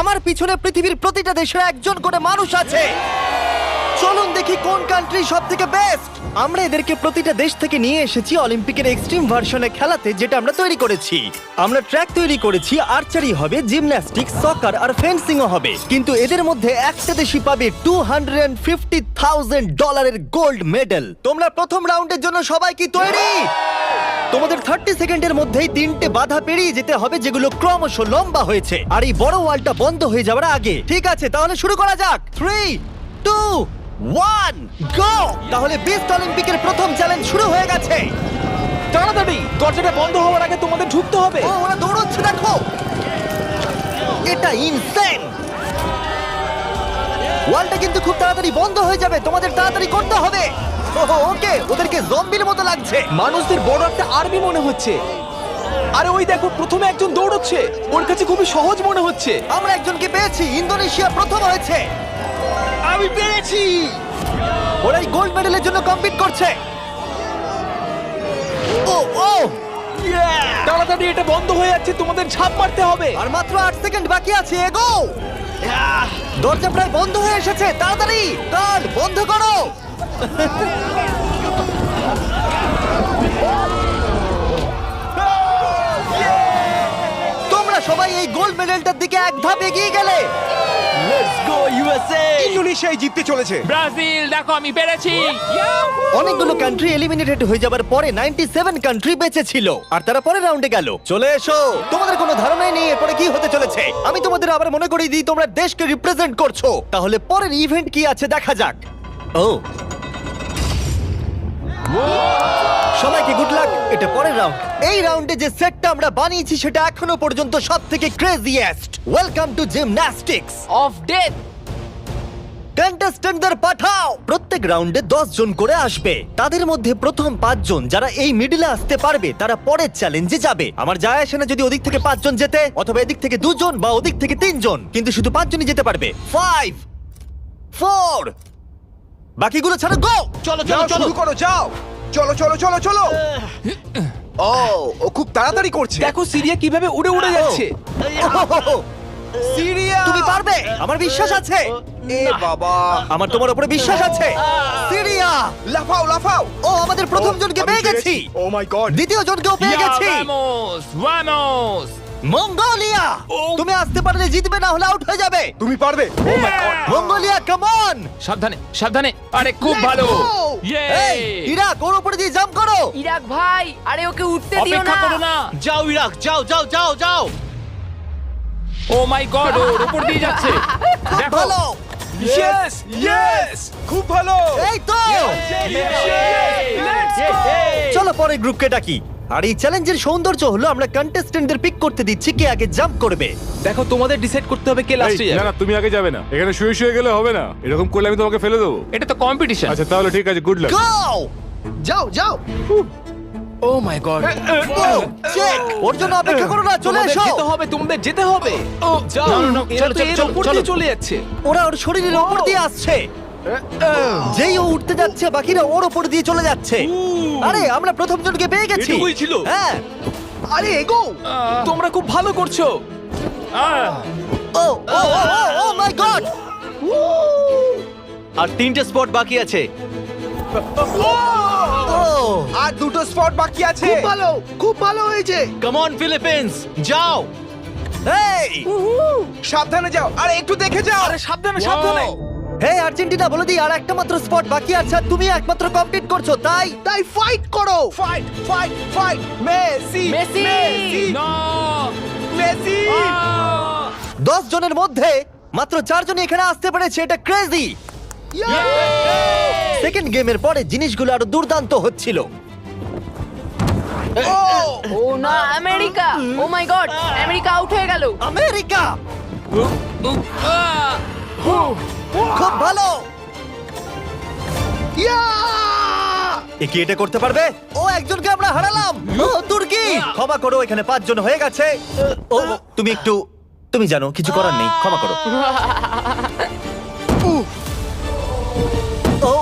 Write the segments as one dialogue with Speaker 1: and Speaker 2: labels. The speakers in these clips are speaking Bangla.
Speaker 1: আমার পিছনে পৃথিবীর প্রতিটা দেশের একজন করে মানুষ আছে। চলুন দেখি কোন কান্ট্রি সব থেকে বেস্ট। আমরা এদেরকে প্রতিটা দেশ থেকে নিয়ে এসেছি অলিম্পিকের এক্সট্রিম ভার্সনে খেলাতে, যেটা আমরা তৈরি করেছি। আমরা ট্র্যাক তৈরি করেছি, আর্চারি হবে, জিমন্যাস্টিক্স, সকার আর ফেন্সিংও হবে। কিন্তু এদের মধ্যে একটা দেশই পাবে $250,000 গোল্ড মেডেল। তোমরা প্রথম রাউন্ডের জন্য সবাই কি তৈরি? তোমাদের 30 সেকেন্ডের মধ্যেই 3টে বাধা পেরিয়ে যেতে হবে, যেগুলো ক্রমশ লম্বা হয়েছে, আর এই বড় ওয়ালটা বন্ধ হয়ে যাওয়ার আগে। ঠিক আছে, তাহলে শুরু করা যাক। 3, 2, 1, গো! তাহলে বিস্ট অলিম্পিকের প্রথম চ্যালেঞ্জ শুরু হয়ে গেছে।
Speaker 2: তাড়াতাড়ি, দরজাটা বন্ধ হওয়ার আগে তোমাদের ঢুকতে হবে।
Speaker 1: ও, ওরা দৌড়চ্ছে, দেখো, এটা ইনসেন। ওয়ালটা কিন্তু খুব তাড়াতাড়ি বন্ধ হয়ে যাবে, তোমাদের তাড়াতাড়ি করতে হবে। ওকে, ওদেরকে জম্বির মতো লাগছে।
Speaker 2: মানুষদের বড় একটা আর্মি মনে হচ্ছে। আরে ওই দেখো, প্রথমে একজন দৌড়চ্ছে, ওর কাছে খুবই সহজ মনে হচ্ছে।
Speaker 1: আমরা একজনকে পেয়েছি, ইন্দোনেশিয়া প্রথম হয়েছে।
Speaker 2: আমি পেরেছি।
Speaker 1: ওরা এই গোল্ড মেডেলের জন্য কম্পিট করছে। ও ও,
Speaker 2: তাড়াতাড়ি, এটা বন্ধ হয়ে যাচ্ছে, তোমাদের ঝাঁপ মারতে হবে।
Speaker 1: আর মাত্র 8 সেকেন্ড বাকি আছে, এগো! দরজা প্রায় বন্ধ হয়ে এসেছে, তাড়াতাড়ি কার্ড বন্ধ করো। তোমরা সবাই এই গোল্ড মেডেলটার দিকে এক ধাপ এগিয়ে গেলে।
Speaker 2: Let's go USA.
Speaker 3: ইন্দোনেশিয়ায় জিততে চলেছে।
Speaker 4: ব্রাজিল, দেখো আমি পেরেছি।
Speaker 1: অনেকগুলো কান্ট্রি এলিমিনেটেড হয়ে যাবার পরে 97 কান্ট্রি বেঁচে ছিল, আর তারা পরের রাউন্ডে গেল। চলে এসো, তোমাদের কোনো ধারণাই নেই এরপরে কি হতে চলেছে। আমি তোমাদের আবার মনে করিয়ে দিই, তোমরা দেশকে রিপ্রেজেন্ট করছো। তাহলে পরের ইভেন্ট কি আছে দেখা যাক। ও, সবাইকে গুড লাক। এটা পরের রাউন্ড। এই রাউন্ডে যে সেটটা আমরা বানিয়েছি সেটা এখনো পর্যন্ত সবথেকে craziest. Welcome to gymnastics.
Speaker 4: Of death.
Speaker 1: কন্টেস্ট্যান্টদের পাঠাও। প্রত্যেক রাউন্ডে 10 জন করে আসবে। তাদের মধ্যে প্রথম 5 জন যারা এই মিডলে আসতে পারবে তারা পরের চ্যালেঞ্জে যাবে। আমার যায় আসে না যদি ওদিক থেকে 5 জন যেতে, অথবা এদিক থেকে 2 জন বা ওদিক থেকে 3 জন, কিন্তু শুধু 5 জনই যেতে পারবে। 5, 4, বাকিগুলো ছাড়ো, গো! চলো
Speaker 3: যাও, শুরু করো, যাও। চলো চলো চলো চলো। ও খুব তাড়াতাড়ি করছে।
Speaker 2: দেখো সিরিয়া কিভাবে উড়ে উড়ে যাচ্ছে।
Speaker 3: সিরিয়া,
Speaker 1: তুমি পারবে, আমার বিশ্বাস আছে।
Speaker 3: এ বাবা,
Speaker 1: আমার তোমার উপরে বিশ্বাস আছে। সিরিয়া,
Speaker 3: লাফাও লাফাও।
Speaker 1: ও, আমাদের প্রথম জনকে পেয়ে গেছি।
Speaker 3: ও মাই গড।
Speaker 1: দ্বিতীয় জনকেও পেয়ে গেছি।
Speaker 4: Vamos, vamos.
Speaker 1: মঙ্গোলিয়া, তুমি আসতে পারলে জিতবে, না হলে আউট হয়ে যাবে।
Speaker 3: তুমি পারবে। Oh my god.
Speaker 1: Mongolia, come on!
Speaker 4: সাবধানে, সাবধানে। আরে খুব ভালো। ইয়ে।
Speaker 1: এই, ইরাক, ওর উপরে দিয়ে জাম্প করো।
Speaker 5: ইরাক ভাই, আরে ওকে উঠতে দিও
Speaker 4: অপেক্ষা
Speaker 5: না।
Speaker 4: করো না।
Speaker 1: যাও ইরাক, যাও যাও যাও যাও।
Speaker 4: ও মাই গড, ওর উপর দিয়ে যাচ্ছে। দেখো।
Speaker 1: ভালো,
Speaker 3: ইয়েস ইয়েস, খুব ভালো।
Speaker 1: এই তো। চলো পরের গ্রুপকে ডাকি। আর এই চ্যালেঞ্জের সৌন্দর্য হলো আমরা কন্টেস্টেন্টদের পিক করতে দিচ্ছি কে আগে জাম্প করবে।
Speaker 2: দেখো তোমাদের ডিসাইড করতে হবে কে লাস্টে
Speaker 6: এই, না
Speaker 2: যাবে।
Speaker 6: না, তুমি আগে যাবে না, এখানে শুয়ে শুয়ে গেলে হবে না। এরকম করলে আমি তোমাকে ফেলে দেবো।
Speaker 4: এটা তো কম্পিটিশন।
Speaker 6: আচ্ছা তাহলে ঠিক আছে, গুড লাক।
Speaker 1: গো!
Speaker 3: যাও যাও।
Speaker 2: ও মাই গড।
Speaker 1: চেক, ওর জন্য অপেক্ষা করো না, চলে
Speaker 2: তোমাদের
Speaker 1: এসো।
Speaker 2: যেতে হবে, তোমাদের যেতে হবে। ও যাও,
Speaker 4: না, না, না,
Speaker 2: এরা
Speaker 4: চলো,
Speaker 2: তো এর
Speaker 4: চলো,
Speaker 2: উপর
Speaker 4: চলো।
Speaker 2: দিয়ে চলে যাচ্ছে।
Speaker 1: ওরা ওর শরীরের উপর দিয়ে আসছে। যেই ও উঠতে যাচ্ছে, বাকিরা ওর উপর দিয়ে চলে যাচ্ছে। আরে আমরা প্রথম জনকে পেয়ে গেছি।
Speaker 2: এটুকুই ছিল?
Speaker 1: হ্যাঁ।
Speaker 3: আরে এগো।
Speaker 2: তোমরা খুব ভালো করছো।
Speaker 1: ও ও ও মাই গড!
Speaker 7: আর 3টে স্পট বাকি আছে।
Speaker 1: ও,
Speaker 3: আর দুটো স্পট বাকি আছে। খুব ভালো, খুব ভালো হয়েছে।
Speaker 7: কাম অন ফিলিপিন্স, যাও।
Speaker 1: এই,
Speaker 3: সাবধানে যাও, আর একটু দেখে যাও।
Speaker 2: আরে সাবধানে সাবধানে।
Speaker 1: হে আর্জেন্টিনা, বলে দিই আর একটা মাত্র স্পট বাকি আছে, আর তুমি একমাত্র কমপ্লিট করছো, তাই
Speaker 3: তাই ফাইট করো। Fight fight fight. Messi
Speaker 5: Messi.
Speaker 4: না।
Speaker 3: মেসি।
Speaker 1: 10 জনের মধ্যে মাত্র 4 জনই এখানে আসতে পেরেছে। এটা ক্রেজি। সেকেন্ড গেমের পরে জিনিসগুলো আরো দুর্দান্ত হচ্ছিল।
Speaker 5: ও না, America. O my god, America out হয়ে গেল।
Speaker 1: আমেরিকা, খুব ভালো। এ কি এটা করতে পারবে? ও, একজনকে আমরা হারালাম। ও, তুর্কি, ক্ষমা করো, এখানে 5 জন হয়ে গেছে। ও, তুমি জানো কিছু করার নেই, ক্ষমা করো। ও,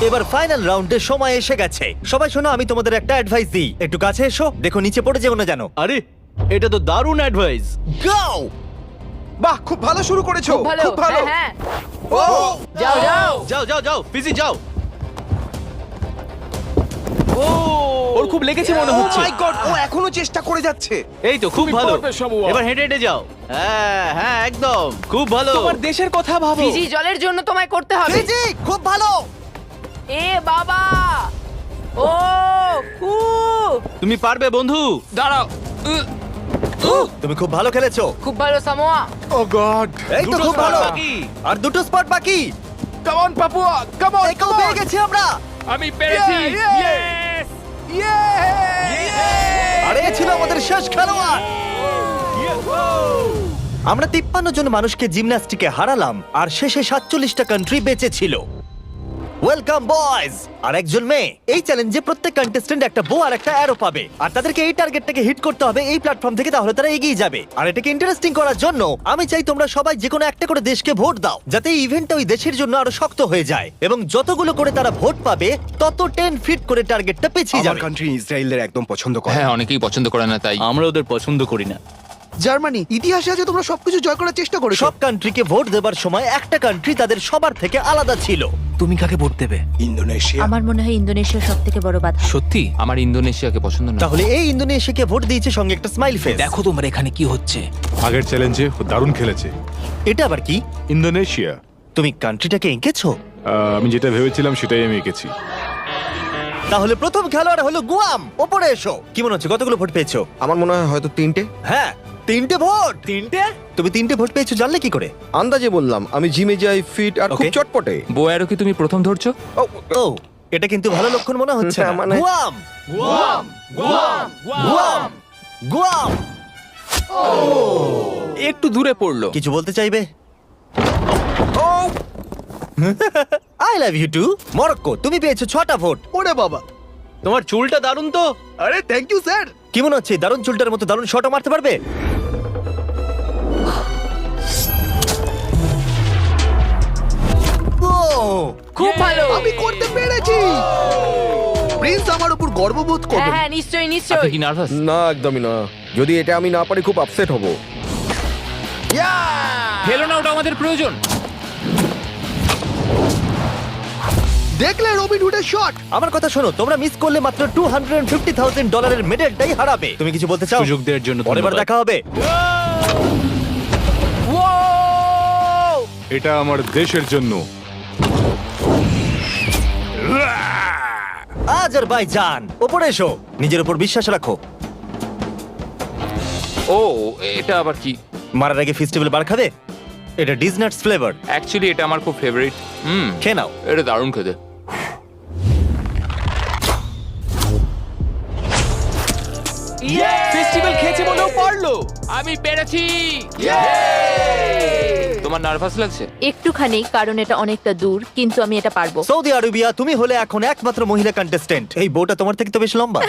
Speaker 1: এবার ফাইনাল রাউন্ডের সময় এসে গেছে। সবাই শোনো, আমি তোমাদের একটা অ্যাডভাইস দিই, একটু কাছে এসো, দেখো নিচে পড়ে যেও না জানো।
Speaker 7: আরে এটা তো দারুণ অ্যাডভাইস।
Speaker 1: গো!
Speaker 3: বাহ, খুব ভালো শুরু করেছো।
Speaker 5: খুব ভালো,
Speaker 3: খুব ভালো।
Speaker 5: হ্যাঁ,
Speaker 3: ও
Speaker 5: যাও যাও।
Speaker 7: যাও যাও যাও, ফিজি যাও।
Speaker 2: ওর খুব লেগেছে মনে হচ্ছে।
Speaker 3: মাই গড, ও এখনো চেষ্টা করে যাচ্ছে।
Speaker 7: এই তো খুব
Speaker 4: তুমি
Speaker 7: ভালো।
Speaker 4: পারবে, শামুয়া।
Speaker 7: এবার হেঁটে হেঁটে যাও। হ্যাঁ হ্যাঁ, একদম খুব ভালো।
Speaker 2: তোমার দেশের কথা ভাবো।
Speaker 5: ফিজি, জলের জন্য তোমায় করতে হবে।
Speaker 1: ফিজি, খুব ভালো।
Speaker 5: এ বাবা, ও উ
Speaker 7: তুমি পারবে বন্ধু।
Speaker 4: দাঁড়াও।
Speaker 1: তুমি খুব ভালো খেলেছো।
Speaker 5: খুব ভালো সামোয়া।
Speaker 6: ও গড।
Speaker 1: এই তো
Speaker 7: দুটো
Speaker 1: খুব
Speaker 7: spot
Speaker 1: ভালো।
Speaker 7: বাকি।
Speaker 1: আর দুটো স্পট বাকি।
Speaker 2: Come on Papua, come on,
Speaker 1: একেও পেয়ে গেছি আমরা।
Speaker 4: আমি পেরেছি।
Speaker 2: Yeah,
Speaker 4: Yes!
Speaker 1: আর এ ছিল আমাদের শেষ খেলোয়াড়। আমরা 53 জন মানুষকে জিমন্যাস্টিকে হারালাম আর শেষে 47টা কান্ট্রি বেঁচে ছিল। Welcome boys. আর একজন মেয়ে। এই চ্যালেঞ্জে প্রত্যেক কন্টেস্ট্যান্ট একটা বো আর একটা অ্যারো পাবে, আর তাদেরকে এই টার্গেটটাকে হিট করতে হবে এই প্ল্যাটফর্ম থেকে, তাহলে তারা এগিয়ে যাবে। আর এটাকে ইন্টারেস্টিং করার জন্য আমি চাই তোমরা সবাই যে কোনো একটা করে দেশকে ভোট দাও, যাতে এই ইভেন্টটা ওই দেশের জন্য আরো শক্ত হয়ে যায়, এবং যতগুলো করে তারা ভোট পাবে তত 10 ফিট করে টার্গেটটা পিছিয়ে
Speaker 3: আমার
Speaker 1: যাবে।
Speaker 3: কান্ট্রি ইসরায়েলের একদম পছন্দ করে।
Speaker 4: হ্যাঁ, অনেকেই পছন্দ করে না তাই।
Speaker 7: আমরা ওদের পছন্দ করি না।
Speaker 3: জার্মানি, ইতিহাসে আছে তোমরা সবকিছু জয় করার চেষ্টা করেছো।
Speaker 1: সব কান্ট্রিকে ভোট দেবার সময় একটা কান্ট্রি তাদের সবার থেকে আলাদা ছিল।
Speaker 2: তুমি কাকে ভোট দেবে?
Speaker 3: ইন্দোনেশিয়া।
Speaker 8: আমার মনে হয় ইন্দোনেশিয়া সব থেকে বড় বাধা।
Speaker 2: সত্যি?
Speaker 4: আমার ইন্দোনেশিয়াকে পছন্দ না।
Speaker 1: তাহলে এই ইন্দোনেশিয়াকে ভোট দিয়েছে সঙ্গে একটা স্মাইল ফেস।
Speaker 2: দেখো তোমার এখানে কি হচ্ছে।
Speaker 6: আগের চ্যালেঞ্জে দারুণ খেলেছে
Speaker 1: এটা আবার কি?
Speaker 6: ইন্দোনেশিয়া।
Speaker 1: তুমি কান্ট্রিটাকে এঁকেছো?
Speaker 6: আমি যেটা ভেবেছিলাম সেটাই আমি এঁকেছি।
Speaker 1: তাহলে প্রথম খেলোয়াড় হলো গুয়াম। ওপরে এসো। কি মনে হচ্ছে কতগুলো ভোট পেয়েছো?
Speaker 9: আমার মনে হয় হয়তো 3টে।
Speaker 1: হ্যাঁ, 3টে ভোট। 3টে? তুমি 3টে ভোট পেয়েছো জানলে কি করে?
Speaker 9: আন্দাজে বললাম, আমি জিমে যাই, ফিট আর খুব
Speaker 1: Okay.
Speaker 9: চটপটে।
Speaker 4: বোয়ারও কি তুমি প্রথম ধরছো?
Speaker 9: ও,
Speaker 1: ও, এটা কিন্তু ভালো লক্ষণ মনে হচ্ছে না।
Speaker 9: হ্যাঁ, মানে-
Speaker 1: গুয়াম, গুয়াম।
Speaker 2: একটু দূরে পড়লো।
Speaker 1: কিছু বলতে চাইবে? I love you too. Morocco, তুমি পেয়েছো 6টা ভোট।
Speaker 3: ওরে বাবা।
Speaker 7: তোমার চুলটা দারুণ তো।
Speaker 3: আরে থ্যাংক ইউ স্যার।
Speaker 1: কি মনে হচ্ছে দারুণ চুলটার মতো দারুণ শটও মারতে পারবে? ও,
Speaker 5: খুব ভালো।
Speaker 3: আমি করতে পেরেছি। প্রিন্স আমার উপর গর্ববোধ
Speaker 5: হ্যাঁ
Speaker 3: করবে।
Speaker 5: হ্যাঁ, নিশ্চয়ই
Speaker 4: আপনি
Speaker 5: নিশ্চয়ই।
Speaker 4: কি নার্ভাস?
Speaker 9: না, একদমই না। যদি এটা আমি না পারি খুব আপসেট হব।
Speaker 4: খেলো না, ওটা আমাদের প্রয়োজন।
Speaker 3: দেখলে রবিন হুডের শট।
Speaker 1: আমার কথা শোনো, তোমরা মিস করলে মাত্র $250,000 মেডেলটাই হারাবে। তুমি কিছু বলতে চাও?
Speaker 7: সুযোগ দেওয়ার জন্য
Speaker 1: পরের বার
Speaker 7: ধন্যবাদ।
Speaker 1: দেখা হবে।
Speaker 6: এটা আমার দেশের জন্য।
Speaker 1: আজারবাইজান, ওপরে এসো। নিজের উপর বিশ্বাস রাখো।
Speaker 4: ও, এটা আবার কি?
Speaker 1: মারার আগে ফেস্টিভ্যাল বার খাবে? এটা ডিজনাটস ফ্লেভার।
Speaker 4: অ্যাকচুয়ালি এটা আমার খুব ফেভারিট।
Speaker 1: খেয়ে নাও।
Speaker 4: এটা দারুণ খেতে।
Speaker 2: ফেস্টিভ্যাল খেয়েছে বলেও পারলো।
Speaker 4: আমি পেরেছি। তোমার নার্ভাস লাগছে?
Speaker 8: একটুখানি, কারণ এটা অনেকটা দূর, কিন্তু আমি এটা পারবো।
Speaker 1: সৌদি আরবিয়া, তুমি হলে এখন একমাত্র মহিলা কন্টেস্টেন্ট। এই বউটা তোমার থেকে তো বেশ লম্বা।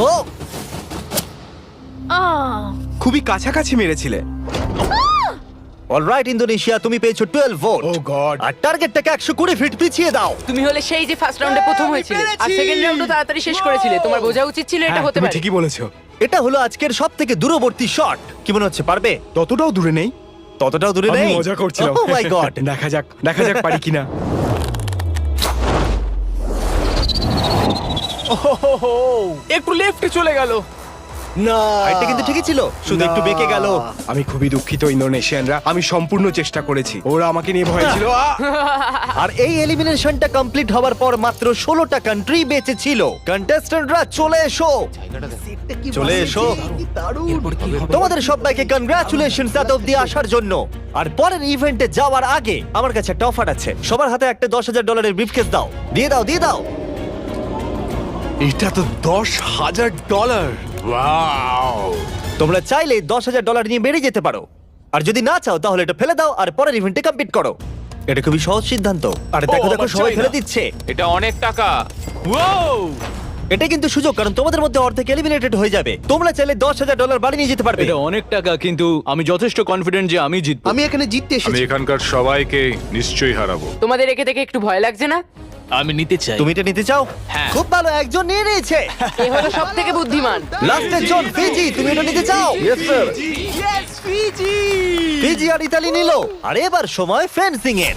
Speaker 1: ও,
Speaker 8: আহ,
Speaker 3: খুবই কাছাকাছি মেরেছিলে।
Speaker 1: অলরাইট ইন্দোনেশিয়া, তুমি পেয়েছো 12 ভোট।
Speaker 3: ও গড।
Speaker 1: আর টার্গেটটাকে 120 ফিট পিছিয়ে দাও।
Speaker 5: তুমি হলে সেই যে ফার্স্ট রাউন্ডে প্রথম হয়েছিলে আর সেকেন্ড রাউন্ডও তাড়াতাড়ি শেষ করেছিলে। তোমার বোঝা উচিত ছিল এটা হতে
Speaker 3: তুমি
Speaker 5: পারে।
Speaker 3: ঠিকই বলেছো।
Speaker 1: এটা হলো আজকের সব থেকে দূরবর্তী শট। কি মনে হচ্ছে পারবে?
Speaker 3: ততটাও দূরে নেই।
Speaker 1: ততটাও দূরে
Speaker 3: আমি
Speaker 1: নেই।
Speaker 3: মজা করছিলাম।
Speaker 1: ও মাই গড।
Speaker 3: দেখা যাক পারি কিনা।
Speaker 2: একটু লেফটে চলে গেল।
Speaker 3: না,
Speaker 1: এটা কিন্তু ঠিকই ছিল, শুধু একটু বেঁকে গেল।
Speaker 3: আমি খুবই দুঃখিত ইন্দোনেশিয়ানরা, আমি সম্পূর্ণ চেষ্টা করেছি। ওরা আমাকে নিয়ে ভয় ছিল।
Speaker 1: আর এই এলিমিনেশনটা কমপ্লিট হওয়ার পর মাত্র 16টা কান্ট্রি বেঁচে ছিল। কন্টেস্ট্যান্টরা চলে এসো, চলে এসো। তোমাদের সবাইকে কনগ্রাচুলেশনস এত অব্দি আসার জন্য। আর পরের ইভেন্টে যাওয়ার আগে আমার কাছে একটা অফার আছে। সবার হাতে একটা $10,000 ব্রিফকেস দাও। দিয়ে দাও, দিয়ে দাও।
Speaker 3: এটা তো $10,000।
Speaker 1: তোমরা চাইলে $10,000 নিয়ে বেরিয়ে যেতে পারো, আর যদি না চাও তাহলে এটা ফেলে দাও আর পরের ইভেন্টে কমপ্লিট করো। এটা খুবই সহজ সিদ্ধান্ত। আর দেখো দেখো,
Speaker 2: আবার
Speaker 1: সবাই
Speaker 2: চাই
Speaker 1: ফেলে
Speaker 2: না।
Speaker 1: দিচ্ছে।
Speaker 4: এটা অনেক টাকা।
Speaker 1: এটা কিন্তু সুযোগ, কারণ তোমাদের মধ্যে অর্ধেক এলিমিনেটেড হয়ে যাবে। তোমরা চাইলে $10,000 বাড়ি নিয়ে যেতে পারবে।
Speaker 7: এটা অনেক টাকা, কিন্তু আমি যথেষ্ট কনফিডেন্ট যে আমি জিতবো।
Speaker 3: আমি এখানে জিততে
Speaker 6: আমি
Speaker 3: এসেছি।
Speaker 6: এখানকার সবাইকে নিশ্চয়ই হারাবো।
Speaker 5: তোমাদের একে দেখে একটু ভয় লাগছে না?
Speaker 7: আমি নিতে চাই।
Speaker 1: তুমি এটা নিতে চাও?
Speaker 7: হ্যাঁ।
Speaker 1: খুব ভালো, একজন নিয়ে নিয়েছে।
Speaker 5: এ হলো সব থেকে বুদ্ধিমান।
Speaker 1: লাস্টের জন ফিজি, তুমি এটা নিতে চাও?
Speaker 9: Yes sir.
Speaker 1: ফিজি আর ইতালি নিল। আর এবার সময় ফেন্সিং এর।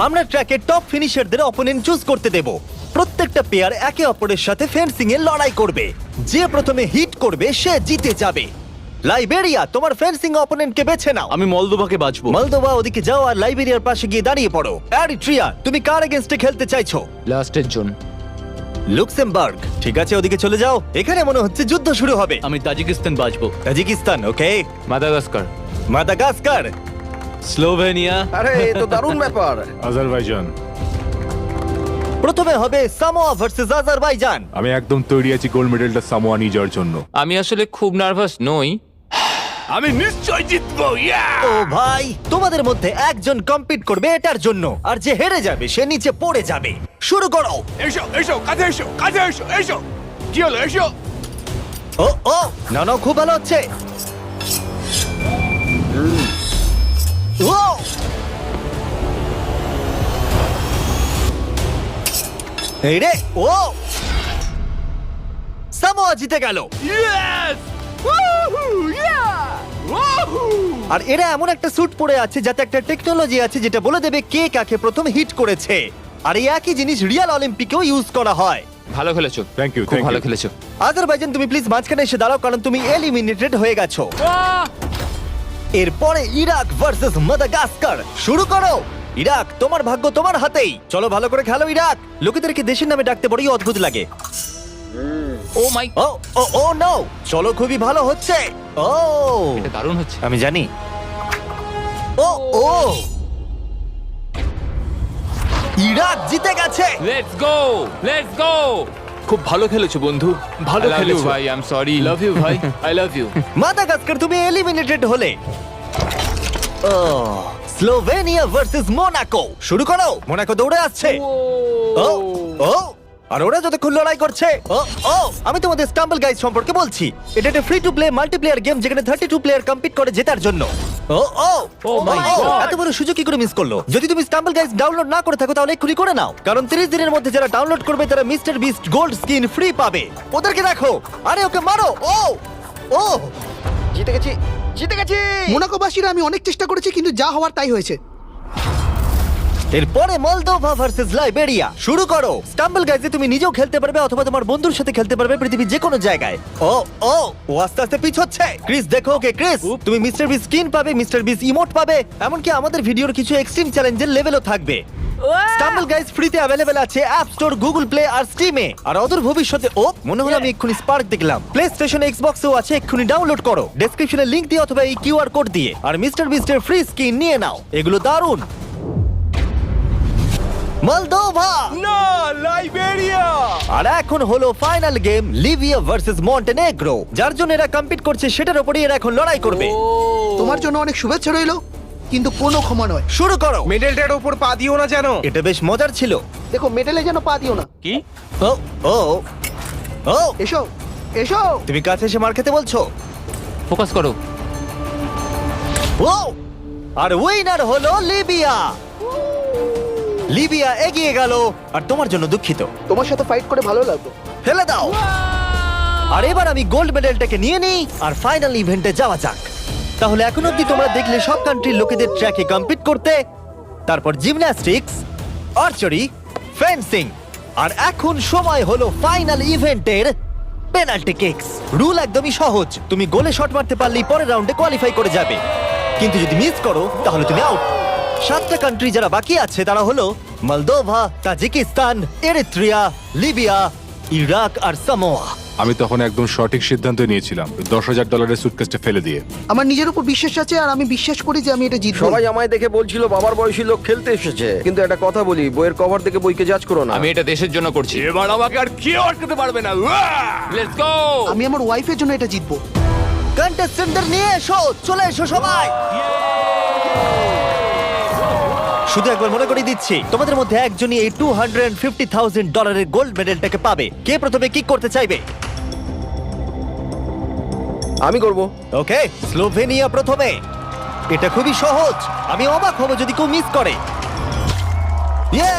Speaker 1: আমরা ট্র্যাকের টপ ফিনিশারদের অপোনেন্ট চুজ করতে দেব। প্রত্যেকটা পেয়ার একে অপরের সাথে ফেন্সিং এ লড়াই করবে। যে প্রথমে হিট করবে সে জিতে যাবে। লাইবেরিয়া, তোমার ফেন্সিং অপোনেন্টকে বেছে নাও।
Speaker 7: আমি মলদোভাকে বাঁচবো।
Speaker 1: মলদোভা, ওদিকে যাও আর লাইবেরিয়ার পাশে গিয়ে দাঁড়িয়ে পড়ো। এরিট্রিয়া, তুমি কার এগেইনস্টে খেলতে চাইছো?
Speaker 2: লাস্টের জন।
Speaker 1: লুক্সেমবার্গ, ঠিক আছে, ওদিকে চলে যাও। এখানে মনে হচ্ছে যুদ্ধ শুরু হবে।
Speaker 7: আমি তাজিকিস্তান বাঁচবো।
Speaker 1: তাজিকিস্তান, ওকে।
Speaker 2: মাদাগাস্কার।
Speaker 1: Madagascar,
Speaker 7: Slovenia.
Speaker 9: আরে এ তো দারুণ ব্যাপার।
Speaker 6: আজারবাইজান।
Speaker 1: প্রথমে হবে সামোয়া ভার্সেস আজারবাইজান।
Speaker 6: আমি একদম তৈরি আছি গোল্ড মেডেলটা সামোয়া নিয়ে যাওয়ার জন্য।
Speaker 4: আমি আসলে খুব নার্ভাস নই।
Speaker 7: আমি নিশ্চয় জিতবো।
Speaker 1: ও ভাই, তোমাদের মধ্যে একজন কম্পিট করবে এটার জন্য, আর যে হেরে যাবে সে নিচে পড়ে যাবে। শুরু করো।
Speaker 6: এসো এসো, কাছে এসো, কাছে এসো, এসো। কি হলো, এসো।
Speaker 1: ও ও, না না, খুব ভালো হচ্ছে। ও, এই রে, ও, সামোয়া জিতে গেল। আর এরা এমন একটা স্যুট পরে আছে যাতে একটা টেকনোলজি আছে যেটা বলে দেবে কে কাকে প্রথম হিট করেছে। আর এই একই জিনিস রিয়াল অলিম্পিকেও ইউজ করা হয়।
Speaker 4: ভালো খেলেছো।
Speaker 6: Thank you,
Speaker 4: খুব
Speaker 6: thank
Speaker 4: ভালো
Speaker 6: you.
Speaker 4: খেলেছো।
Speaker 1: আজারবাইজান, তুমি প্লিজ মাঝখানে এসে দাঁড়াও, কারণ তুমি এলিমিনেটেড হয়ে গেছো। এরপরে ইরাক ভার্সেস মাদাগাস্কার। শুরু করো। ইরাক, তোমার ভাগ্য তোমার হাতেই। চলো, ভালো করে খেলো ইরাক। লোকেদেরকে দেশের নামে ডাকতে বড়ই অদ্ভুত লাগে।
Speaker 4: ও মাই,
Speaker 1: ও ও ও নো, চলো, খুবই ভালো হচ্ছে। ও,
Speaker 4: এটা দারুণ হচ্ছে।
Speaker 1: আমি জানি। ও ও, ইরাক জিতে গেছে।
Speaker 4: Let's go, let's go.
Speaker 7: খুব ভালো খেলেছো বন্ধু, ভালো খেলেছো
Speaker 4: ভাই, I am sorry.
Speaker 7: Love you ভাই, আই লাভ ইউ।
Speaker 1: মাদাগাস্কার, তুমি এলিমিনেটেড হলে। ও, স্লোভেনিয়া ভার্সেস মোনাকো। শুরু করো। মোনাকো দৌড়ে আসছে। ও ও, আর ওরা যতক্ষণ লড়াই করছে। ও ও, আমি তোমাদের স্টাম্বল গাইজ সম্পর্কে বলছি। এটা একটা free to play multiplayer game যেখানে 32 প্লেয়ার কম্পিট করে জেতার জন্য। ও ও ও মাই গড, এত বড় সুযোগ কি করে মিস করলো? যদি তুমি স্টাম্বল গাইজ ডাউনলোড না করে থাকো তাহলে এক্ষুনি করে নাও, কারণ 30 দিনের মধ্যে যারা ডাউনলোড করবে তারা mister beast gold skin free পাবে। ওদেরকে দেখো। আরে ওকে মারো। ও ও,
Speaker 9: জিতে গেছি, জিতে গেছি।
Speaker 2: মোনাকোবাসীরা আমি অনেক চেষ্টা করেছি কিন্তু যা হওয়ার তাই হয়েছে।
Speaker 1: এরপরে মলদোভা ভার্সেস লাইবেরিয়া। শুরু করো। স্টাম্বল গাইজে তুমি নিজেও খেলতে পারবে অথবা তোমার বন্ধুর সাথে খেলতে পারবে পৃথিবীর যে কোনো জায়গায়। ও ও, ও আস্তে আস্তে পিছোচ্ছে। ক্রিস, দেখো ওকে। ক্রিস, তুমি মিস্টার বিস স্কিন পাবে, মিস্টার বিস ইমোট পাবে, এমনকি আমাদের ভিডিওর কিছু এক্সট্রিম চ্যালেঞ্জের লেভেলও থাকবে। স্টাম্বল গাইজ ফ্রিতে অ্যাভেলেবেল আছে অ্যাপ স্টোর, গুগল প্লে আর স্টিমে। আর অদূর ভবিষ্যতে, ও মনে হলো আমি এক্ষুনি স্পার্ক দেখলাম, প্লে স্টেশন, এক্সবক্সেও আছে। এক্ষুনি ডাউনলোড করো ডেসক্রিপশনে লিংক দিয়ে অথবা এই কিউআর কোড দিয়ে, আর মিস্টার বিস্টের ফ্রি স্কিন নিয়ে নাও। এগুলো দারুণ। মলদোভা,
Speaker 2: না, লাইবেরিয়া।
Speaker 1: আর এখন হলো final game, Libya versus Montenegro. যার জন্য এরা কম্পিট করছে সেটার উপরই এরা এখন লড়াই করবে।
Speaker 2: তোমার জন্য অনেক শুভেচ্ছা রইলো, কিন্তু কোনো ক্ষমা নয়।
Speaker 1: শুরু করো।
Speaker 9: মেডেলটার উপর পা দিও না যেন।
Speaker 1: এটা বেশ মজার ছিল।
Speaker 2: দেখো, মেডেলে যেন পা দিও না।
Speaker 7: কি?
Speaker 1: ও ও ও,
Speaker 2: এসো এসো।
Speaker 1: তুমি কাছে এসে মার খেতে বলছো?
Speaker 4: ফোকাস করো।
Speaker 1: ও, আর উইনার হলো লিবিয়া। লিবিয়া এগিয়ে গেল। আর তোমার জন্য দুঃখিত।
Speaker 2: তোমার সাথে ফাইট করে ভালো লাগলো।
Speaker 1: ফেলে দাও। আর এবার আমি গোল্ড মেডেলটাকে নিয়ে নিই আর ফাইনাল ইভেন্টে যাওয়া যাক। তাহলে এখন অব্দি তোমরা দেখলে সব কান্ট্রির লোকেদের ট্র্যাকে কম্পিট করতে, তারপর জিমন্যাস্টিক্স, আর্চারি, ফেন্সিং, আর এখন সময় হলো ফাইনাল ইভেন্টের পেনাল্টি কিকস। রুল একদমই সহজ, তুমি গোলে শট মারতে পারলেই পরের রাউন্ডে কোয়ালিফাই করে যাবে, কিন্তু যদি মিস করো তাহলে তুমি আউট। 7টা কান্ট্রি যারা বাকি আছে তারা হলো Moldova, Tajikistan, Eritrea, Libya, Iraq আর সামোয়া।
Speaker 6: আমি তখন একদম সঠিক সিদ্ধান্ত নিয়েছিলাম, $10,000 সুটকেসটা ফেলে দিয়ে।
Speaker 2: আমার নিজের উপর বিশ্বাস আছে আর আমি বিশ্বাস করি যে আমি এটা জিতবো।
Speaker 9: সবাই আমায় দেখে বলছিল বাবার বয়সী লোক খেলতে এসেছে, কিন্তু একটা কথা বলি, বইয়ের কভার দেখে বইকে জাজ করো না।
Speaker 4: আমি এটা দেশের জন্য করছি।
Speaker 6: এবার আমাকে আর কেউ আটকাতে পারবে না।
Speaker 4: Let's go.
Speaker 2: আমি আমার ওয়াইফের জন্য এটা জিতবো।
Speaker 1: কন্টেস্টেন্টদের নিয়ে এসো, চলে এসো সবাই। শুধু একবার মনে করিয়ে দিচ্ছি, তোমাদের মধ্যে একজনই এই $250,000 গোল্ড মেডেলটাকে পাবে। কে প্রথমে কিক করতে চাইবে?
Speaker 9: আমি করব।
Speaker 1: ওকে, স্লোভেনিয়া প্রথমে। এটা খুবই সহজ, আমি অবাক হব যদি কেউ মিস করে। ইয়ে!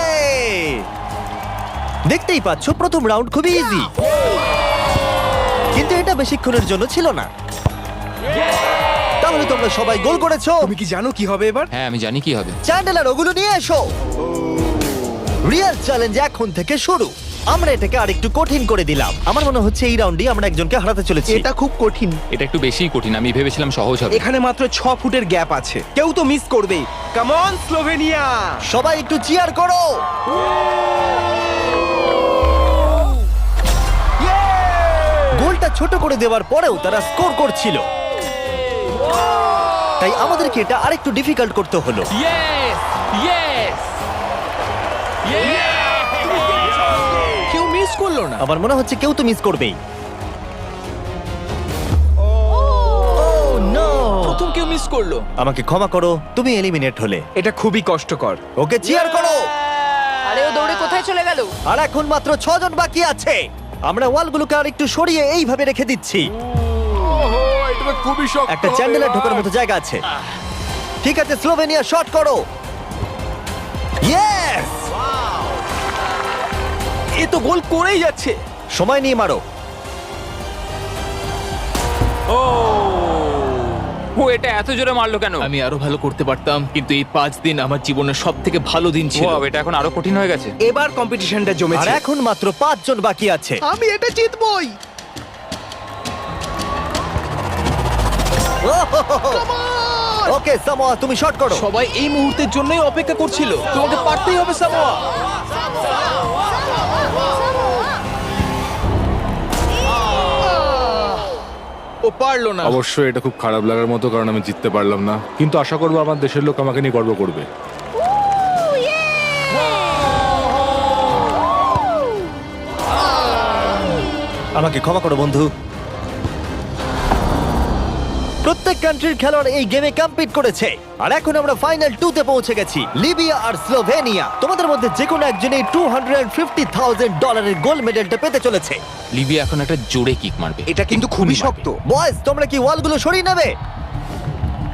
Speaker 1: দেখতেই পাচ্ছ প্রথম রাউন্ড খুবই ইজি, কিন্তু এটা বেশিক্ষণের জন্য ছিল না। তাহলে তোমরা সবাই গোল করেছো।
Speaker 3: তুমি কি জানো কি হবে এবার?
Speaker 4: হ্যাঁ আমি জানি কি হবে।
Speaker 1: চ্যান্ডেলার ওগুলো নিয়ে এসো। রিয়েল চ্যালেঞ্জ এখন থেকে শুরু। আমরা এটাকে আরেকটু কঠিন করে দিলাম। আমার মনে হচ্ছে এই রাউন্ডে আমরা একজনকে হারাতে চলেছি।
Speaker 2: এটা খুব কঠিন।
Speaker 4: এটা একটু বেশিই কঠিন, আমি ভেবেছিলাম সহজ হবে।
Speaker 2: এখানে মাত্র 6 ফুটের গ্যাপ আছে, কেউ তো মিস করবেই। Come on Slovenia!
Speaker 1: সবাই একটু চিয়ার করো। গোলটা ছোট করে দেওয়ার পরেও তারা স্কোর করছিল, তাই আমাদেরকে এটা আরেকটু ডিফিকাল্ট করতে হলো।
Speaker 4: ইয়েস ইয়েস
Speaker 2: কেউ মিস করলো না।
Speaker 1: আমার মনে হচ্ছে কেউ তো মিস করবেই।
Speaker 2: প্রথম কেউ মিস করলো।
Speaker 1: আমাকে ক্ষমা করো, তুমি এলিমিনেট হলে।
Speaker 2: এটা খুবই কষ্টকর।
Speaker 1: ওকে চিয়ার করো।
Speaker 5: আরে ও দৌড়ে কোথায় চলে গেল?
Speaker 1: আর এখন মাত্র 6 জন বাকি আছে। আমরা ওয়ালগুলোকে আর একটু সরিয়ে এইভাবে রেখে দিচ্ছি।
Speaker 6: এটা খুবই শক্ত।
Speaker 1: একটা চ্যান্ডেলার ঢোকার মতো জায়গা আছে। ঠিক আছে, স্লোভেনিয়া শট করো। ইয়েস!
Speaker 2: এ তো গোল করেই যাচ্ছে।
Speaker 1: সময় নিয়ে মারো।
Speaker 4: ও এটা এত জোরে মারলো কেন?
Speaker 10: আমি আরো ভালো করতে পারতাম, কিন্তু এই 5 দিন আমার জীবনের সব থেকে ভালো দিন ছিল।
Speaker 4: Wow, এটা এখন আরো কঠিন হয়ে গেছে।
Speaker 2: এবার কম্পিটিশনটা
Speaker 1: আর
Speaker 2: জমেছে।
Speaker 1: এখন মাত্র 5 জন বাকি আছে।
Speaker 2: আমি এটা জিতবই।
Speaker 1: ওকে সামোয়া, তুমি শট করো।
Speaker 2: সবাই এই মুহূর্তের জন্যই অপেক্ষা করছিল। তোমাকে পারতেই হবে সামোয়া। ও পারলো না।
Speaker 6: অবশ্যই এটা খুব খারাপ লাগার মতো, কারণ আমি জিততে পারলাম না, কিন্তু আশা করবো আমার দেশের লোক আমাকে নিয়ে গর্ব করবে।
Speaker 1: আমাকে ক্ষমা করো বন্ধু। প্রত্যেক কান্ট্রির খেলোয়াড় এই গেমে কম্পিট করেছে, আর এখন আমরা ফাইনাল 2 তে পৌঁছে গেছি। লিবিয়া আর স্লোভেনিয়া। তোমাদের মধ্যে যে কোনো একজনই $250,000 গোল্ড মেডেলটা পেতে চলেছে।
Speaker 4: লিবিয়া এখন একটা জোরে কিক মারবে।
Speaker 3: এটা কিন্তু খুবই শক্ত।
Speaker 1: বয়েজ, তোমরা কি ওয়ালগুলো সরিয়ে নেবে?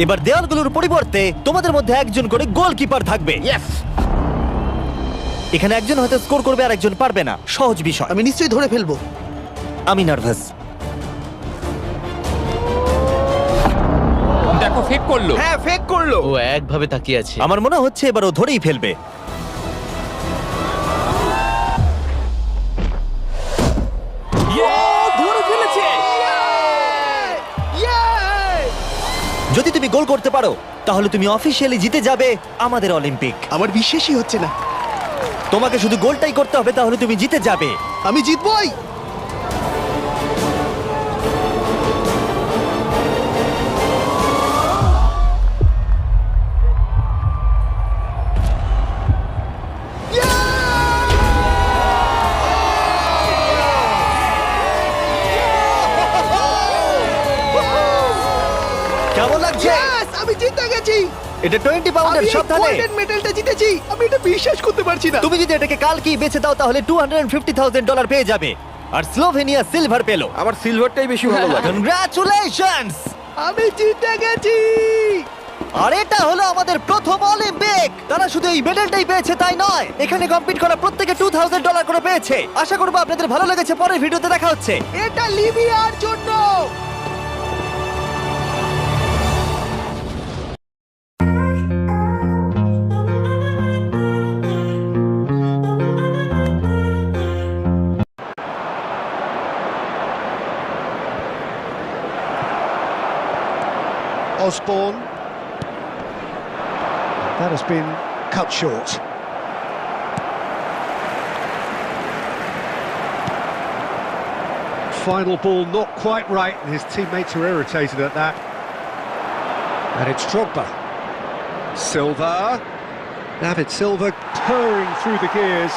Speaker 1: এবার দেওয়ালগুলোর পরিবর্তে তোমাদের মধ্যে একজন করে গোলকিপার থাকবে। এখানে একজন হয়তো স্কোর করবে আর একজন পারবে না। সহজ বিষয়।
Speaker 3: আমি নিশ্চয়ই ধরে ফেলবো।
Speaker 1: আমি নার্ভাস।
Speaker 4: দেখো ফেক করলো।
Speaker 2: হ্যাঁ, ফেক করলো।
Speaker 10: ও একভাবে তাকিয়ে আছে।
Speaker 1: আমার মনে হচ্ছে এবার ও ধরেই ফেলবে।
Speaker 2: ধরে ফেলেছে।
Speaker 1: যদি তুমি গোল করতে পারো তাহলে তুমি অফিসিয়ালি জিতে যাবে আমাদের অলিম্পিক।
Speaker 3: আমার বিশ্বাসই হচ্ছে না।
Speaker 1: তোমাকে শুধু গোলটাই করতে হবে, তাহলে তুমি জিতে যাবে।
Speaker 3: আমি জিতবই।
Speaker 1: কেমন লাগছে?
Speaker 3: আমি জিতে গেছি।
Speaker 1: এটা 20 পাউন্ডের, সাবধানে।
Speaker 3: মেডেলটা জিতেছি। আমি এটা বিশ্বাস করতে পারছি না।
Speaker 1: তুমি যদি এটাকে কালকেই বেচে দাও তাহলে $250,000 পেয়ে যাবে। আর স্লোভেনিয়া সিলভার পেলো।
Speaker 9: আমার সিলভারটাই বেশি ভালো লাগে।
Speaker 1: কনগ্রাচুলেশনস!
Speaker 3: আমি জিতে গেছি।
Speaker 1: আর এটা হলো আমাদের প্রথম অলিম্পিক। তারা শুধু এই মেডেলটাই পেয়েছে তাই নয়, এখানে কম্পিট করা প্রত্যেকে $2,000 করে পেয়েছে। আশা করবো আপনাদের ভালো লেগেছে। পরের ভিডিওতে দেখা হচ্ছে।
Speaker 3: এটা লিবিয়ার জন্য। Osborne. That has been cut short. Final ball not quite right, and his teammates are irritated at that. And it's Drogba. Silva. David Silva purring through the gears.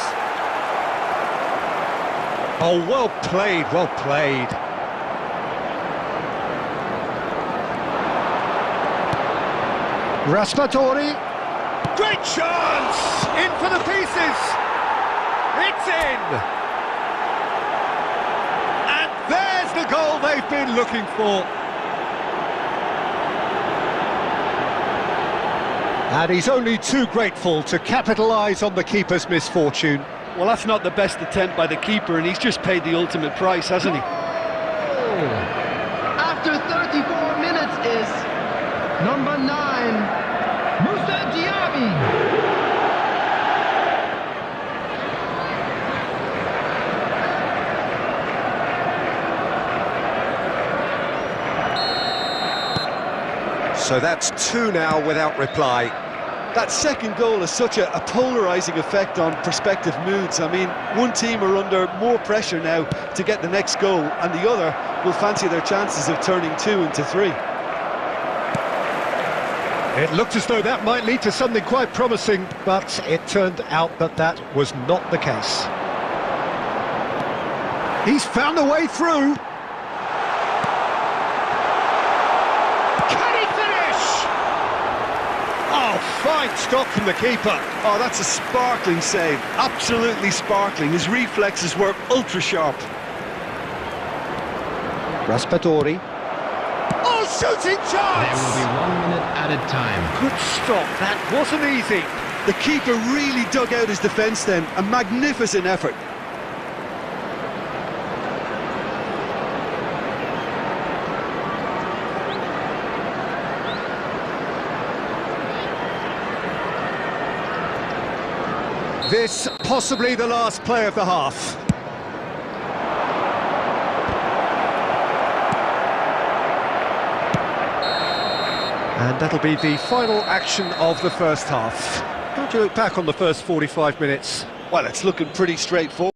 Speaker 3: Oh, well played, well played. Raspadori, great chance! In for the pieces! It's in! And there's the goal they've been looking for. And he's only too grateful to capitalise on the keeper's misfortune. Well, that's not the best attempt by the keeper, and he's just paid the ultimate price, hasn't he?
Speaker 11: After 34 minutes is number 9, Moussa Diaby.
Speaker 3: So that's 2 now without reply. That second goal has such a polarising effect on prospective moods. I mean, one team are under more pressure now to get the next goal, and the other will fancy their chances of turning 2 into 3. It looked as though that might lead to something quite promising, but it turned out that that was not the case. He's found a way through. Oh, fine stop from the keeper. Oh, that's a sparkling save. Absolutely sparkling. His reflexes were ultra sharp. Raspadori. Oh, shooting chance!
Speaker 11: There will be 1 minute added time.
Speaker 3: Good stop. That wasn't easy. The keeper really dug out his defence then. A magnificent effort. This possibly the last play of the half. And that'll be the final action of the first half. How do you look back on the first 45 minutes? Well, it's looking pretty straightforward.